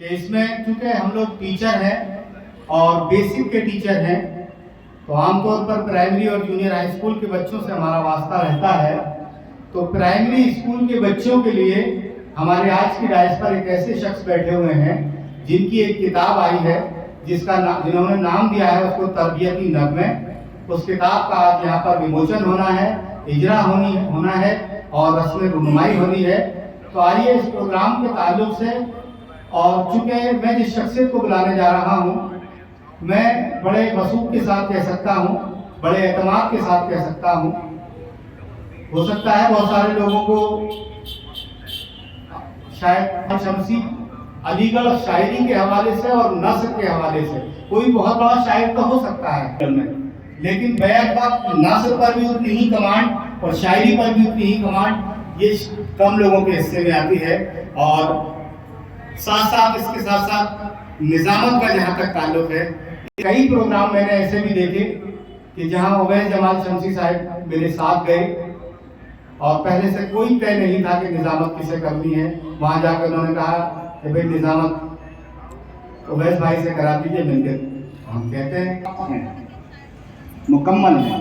کہ اس میں چونکہ ہم لوگ ٹیچر ہیں اور بیسک کے ٹیچر ہیں، تو عام طور پر پرائمری اور جونیئر ہائی اسکول کے بچوں سے ہمارا واسطہ رہتا ہے۔ تو پرائمری اسکول کے بچوں کے لیے ہمارے آج کی ڈائس پر ایک ایسے شخص بیٹھے ہوئے ہیں جن کی ایک کتاب آئی ہے جنہوں نے نام دیا ہے اس کو تربیتی نغمے۔ اس کتاب کا آج یہاں پر وموچن ہونا ہے، اجرا ہونا ہے اور رسم رونمائی ہونی ہے۔ تو آئیے اس پروگرام کے تعلق سے، اور چونکہ میں جس شخصیت کو بلانے جا رہا ہوں میں بڑے وثوق کے ساتھ کہہ سکتا ہوں، بڑے اعتماد کے ساتھ کہہ سکتا ہوں، ہو سکتا ہے بہت سارے لوگوں کو شاید شمسی علی گڑھ شاعری کے حوالے سے اور نثر کے حوالے سے کوئی بہت بڑا شاعر تو ہو سکتا ہے، لیکن بیک وقت نثر پر بھی اتنی ہی کمانڈ اور شاعری پر بھی اتنی ہی کمانڈ یہ کم لوگوں کے حصے میں آتی ہے۔ اور ساتھ ساتھ اس کے ساتھ ساتھ نظامت کا جہاں تک تعلق ہے، کئی پروگرام میں نے ایسے بھی دیکھے کہ جہاں عبید جمال شمسی صاحب میرے ساتھ گئے اور پہلے سے کوئی طے نہیں تھا کہ نظامت کسے کرنی ہے، وہاں جا کے انہوں نے کہا کہ بھئی نظامت عبید بھائی سے کرا دیجیے مل کے۔ ہم کہتے ہیں مکمل ہیں،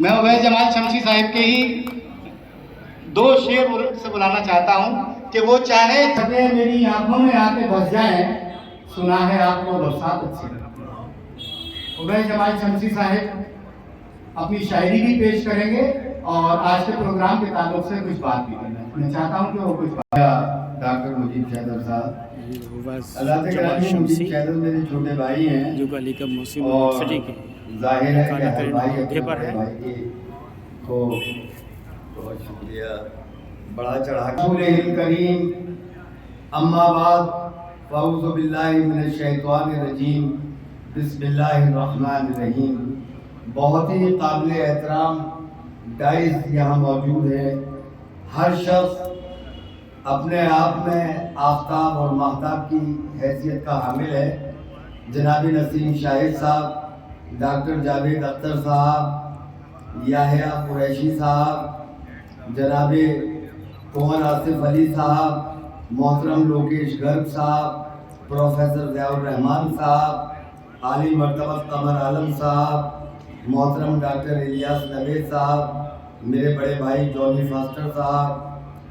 میں عبید جمال شمسی صاحب کے ہی دو شعر سے بلانا چاہتا ہوں کہ وہ چاہے چھٹے میری آنکھوں میں آ کے بس جائیں، سنا ہے آپ کو برسات اچھی لگتی ہے۔ عبید جمال شمسی صاحب اپنی شاعری بھی پیش کریں گے اور آج کے پروگرام کے تعلق سے کچھ بات بھی کرنا ہے۔ میں چاہتا ہوں کہ وہ کچھ بات ڈاکٹر مجیب شیدر صاحب، اللہ تعالیٰ مجیب شیدر میرے چھوٹے بھائی ہیں جو علی گڑھ مسلم اور یونیورسٹی کے ظاہر ہے کہ ہر بھائی عہدے پر اپنے ہے۔ بھائی کی کو بہت شکریہ، بڑا چڑھا رسول کریم۔ اما بعد فاعوذ باللہ من الشیطان الرجیم، بسم اللہ الرحمن الرحیم۔ بہت ہی قابل احترام ڈائز یہاں موجود ہے، ہر شخص اپنے آپ میں آفتاب اور ماہتاب کی حیثیت کا حامل ہے۔ جناب نسیم شاہد صاحب، ڈاکٹر جاوید اختر صاحب، یحییٰ قریشی صاحب، جناب کنور آصف علی صاحب، محترم لوکیش گرگ صاحب، پروفیسر ضیاء الرحمان صاحب، عالی مرتبہ قمر عالم صاحب، محترم ڈاکٹر الیاس نوید صاحب، میرے بڑے بھائی جونی فاسٹر صاحب،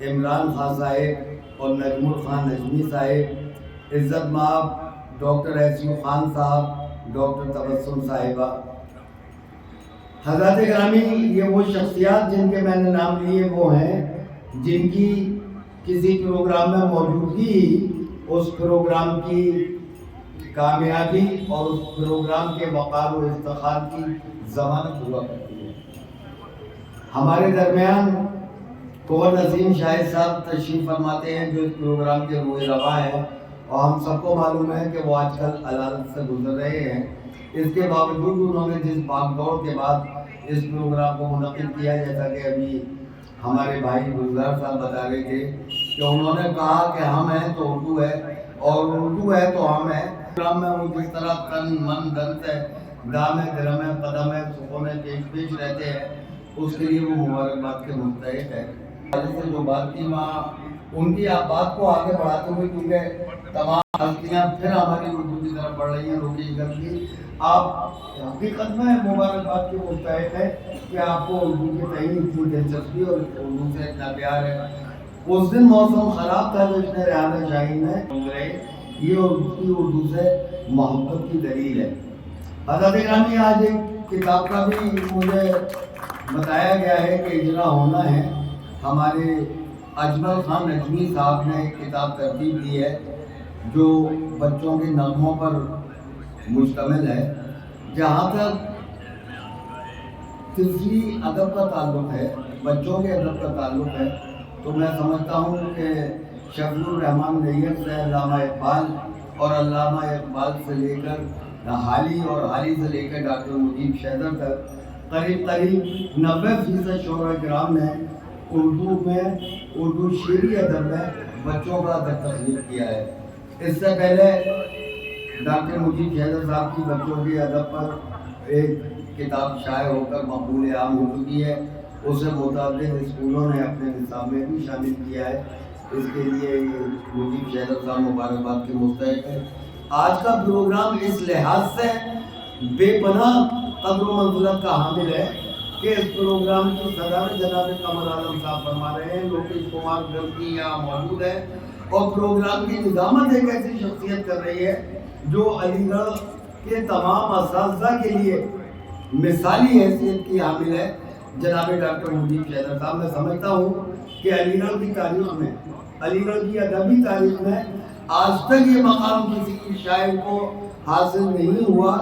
عمران خان صاحب اور نجم الخان نجمی صاحب، عزت مآب ڈاکٹر ایسیو خان صاحب، ڈاکٹر تبسم صاحبہ، حضرات گرامی، یہ وہ شخصیات جن کے میں نے نام لیے وہ ہیں جن کی کسی پروگرام میں موجودگی اس پروگرام کی کامیابی اور اس پروگرام کے وقار و افتخار کی ضمانت ہوا کرتی ہے۔ ہمارے درمیان کنور نسیم شاہد صاحب تشریف فرماتے ہیں جو اس پروگرام کے روح رواں ہیں، اور ہم سب کو معلوم ہے کہ وہ آج کل عدالت سے گزر رہے ہیں۔ اس کے باوجود انہوں نے جس بھاگ دوڑ کے بعد اس پروگرام کو منعقد کیا، جیسا کہ ابھی ہمارے بھائی گلزار صاحب بتا رہے تھے کہ انہوں نے کہا کہ ہم ہیں تو اردو ہے اور اردو ہے تو ہم ہیں۔ پروگرام میں وہ جس طرح تن من دل سے دام درم قدم سکون پیش رہتے ہیں، اس کے لیے وہ مبارکباد کے مستحق ہے۔ سے جو بات کی وہاں ان کی آپ بات کو آگے بڑھاتے ہوئے، کیونکہ تمام ہستیاں پھر ہماری اردو کی طرف بڑھ رہی ہیں، روکی گل کی آپ حقیقت میں مبارکباد کے مستحق ہے کہ آپ کو اردو کے تئیں اتنی دلچسپی اور اردو سے اتنا پیار ہے۔ اس دن موسم خراب تھا تو اس نے ریاض شاہین میں یہ اردو سے محبت کی دلیل ہے۔ حضرت گرامی، آج ایک کتاب کا بھی مجھے بتایا گیا ہے کہ اجرا ہونا ہے۔ ہمارے اجمل خان نجمی صاحب نے ایک کتاب ترتیب دی ہے جو بچوں کے نغموں پر مشتمل ہے۔ جہاں تک طفلی ادب کا تعلق ہے، بچوں کے ادب کا تعلق ہے، تو میں سمجھتا ہوں کہ شفیع الرحمان نیت سے علامہ اقبال اور علامہ اقبال سے لے کر حالی اور حالی سے لے کر ڈاکٹر مجیب شیدر تک قریب 90% شعراء کرام نے اردو شعری ادب میں بچوں کا ادب تخلیق کیا ہے۔ اس سے پہلے ڈاکٹر مجیب شیدر صاحب کی بچوں کے ادب پر ایک کتاب شائع ہو کر مقبول عام ہو چکی ہے، اسے متعدد اسکولوں نے اپنے نصاب میں بھی شامل کیا ہے۔ اس کے لیے مجیب شیدر صاحب مبارکباد کے مستحق ہیں۔ آج کا پروگرام اس لحاظ سے بے پناہ قدر و منزلت کا حامل ہے کہ اس پروگرام کی صدارت جناب قمر عالم صاحب فرما رہے ہیں، لوکیش کمار گرگی یہاں موجود ہے، اور پروگرام کی نظامت ایک ایسی شخصیت کر رہی ہے جو علی گڑھ کے تمام اساتذہ کے لیے مثالی حیثیت کی حامل ہے، جناب ڈاکٹر مجیب شیدر صاحب۔ میں سمجھتا ہوں کہ علی گڑھ کی تاریخ میں، علی گڑھ کی ادبی تاریخ میں آج تک یہ مقام کسی شاعر کو حاصل نہیں ہوا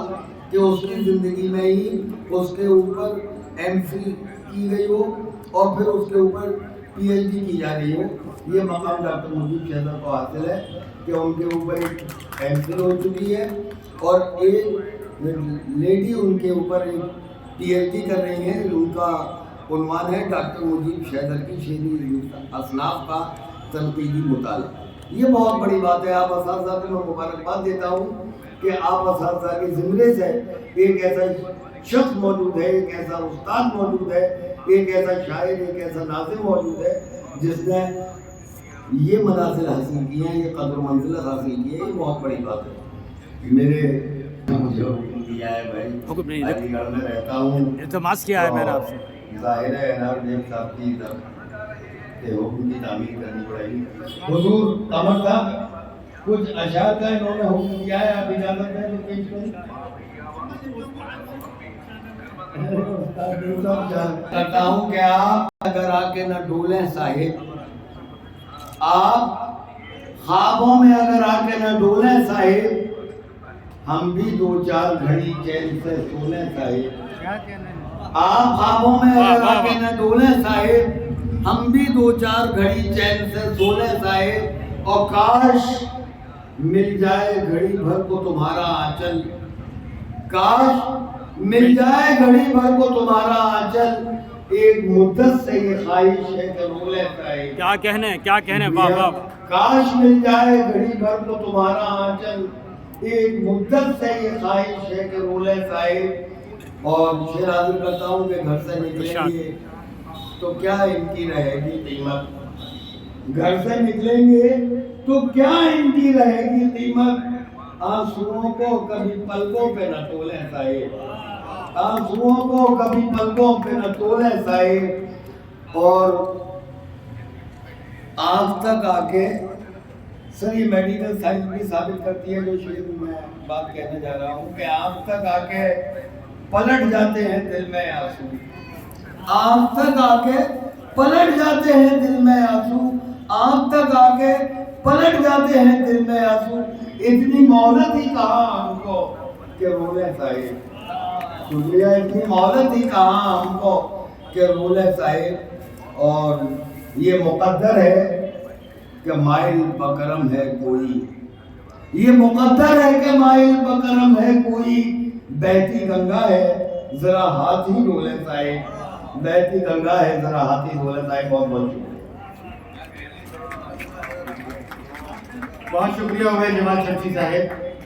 کہ اس کی زندگی میں ہی اس کے اوپر ایم فل کی گئی ہو اور پھر اس کے اوپر پی ایچ ڈی کی جا رہی ہو۔ یہ مقام ڈاکٹر مجیب شیدر کو حاصل ہے کہ ان کے اوپر ایک ایم فل ہو چکی ہے اور ایک لیڈی ان کے اوپر ایک پی ایچ ڈی کر رہی ہیں۔ ان کا عنوان ہے ڈاکٹر مجیب شیدر کی شعری اصناف کا تنقیدی مطالعہ۔ یہ بہت بڑی بات ہے۔ آپ اساتذہ کو میں مبارکباد دیتا ہوں کہ آپ اساتذہ کے زمرے سے ایک ایسا شخص موجود ہے، ایک ایسا استاد موجود ہے، ایک ایسا شاعر، ایک ایسا ناظم موجود ہے جس نے یہ منازل حاصل کی ہیں، یہ قدر و منزلت حاصل کی ہے۔ یہ بہت بڑی بات ہے۔ میرے مجھے حکم دیا ہے بھائی، علی گڑھ میں رہتا ہوں، التماس کیا ہے میں نے آپ سے، ظاہر ہے انار جیب صاحب کی حکم کی تعمیر کرنی پڑے گی۔ حضور قمر صاحب کچھ اشعار کا انہوں نے حکم دیا ہے، آپ اجازت دیں تو پیش کریں۔ کرتا ہوں کہ آپ اگر آ کے نہ ڈولیں صاحب، آپ خوابوں میں اگر آ کے نہ ڈولیں صاحب، ہم بھی دو چار گھڑی چین سے سولیں صاحب۔ آپ خوابوں میں اگر آ کے نہ ڈولیں صاحب، ہم بھی دو چار گھڑی چین سے سولیں صاحب، اور کاش مل جائے گھڑی بھر کو تمہارا آنچل، کاش مل جائے گھڑی بھر کو تمہارا آنچل، ایک مدت سے یہ خواہش ہے کہ رولیں صاحب۔ کیا کہنے واہ واہ۔ کاش مل جائے گھڑی بھر کو تمہارا آنچل، ایک مدت سے یہ خواہش ہے کہ رولیں صاحب۔ اور شعر حاضر کرتا ہوں کہ گھر سے نکلیں گے تو کیا ان کی رہے گی قیمت، گھر سے نکلیں گے تو کیا ان کی رہے گی قیمت، آنسوؤں کو کبھی پلکوں پہ نہ تولیں صاحب، آنسوؤں کو کبھی پلکوں پہ نہ تولیں صاحب۔ اور آنکھ تک آ کے، سر یہ میڈیکل سائنس بھی ثابت کرتی ہے جو شعر میں بات کہنے جا رہا ہوں، کہ آنکھ تک آ کے پلٹ جاتے ہیں دل میں آنسو، آنکھ تک آ کے پلٹ جاتے ہیں دل میں آنسو، آنکھ تک آ کے پلٹ جاتے ہیں دل میں آنسو، اتنی مہلت ہی کہاں ہم کو کہ رولیں صاحب، شکریہ، اتنی مہلت ہی کہاں ہم کو کہ رولیں صاحب۔ اور یہ مقدر ہے کہ مائل بکرم ہے کوئی، یہ مقدر ہے کہ مائل بکرم ہے کوئی، بہتی گنگا ہے ذرا ہاتھ ہی ڈولیں صاحب، بہتی گنگا ہے ذرا ہاتھ ہی ڈولیں صاحب۔ بہت بہت شکریہ۔ بہت شکریہ عبید جمال شمسی صاحب۔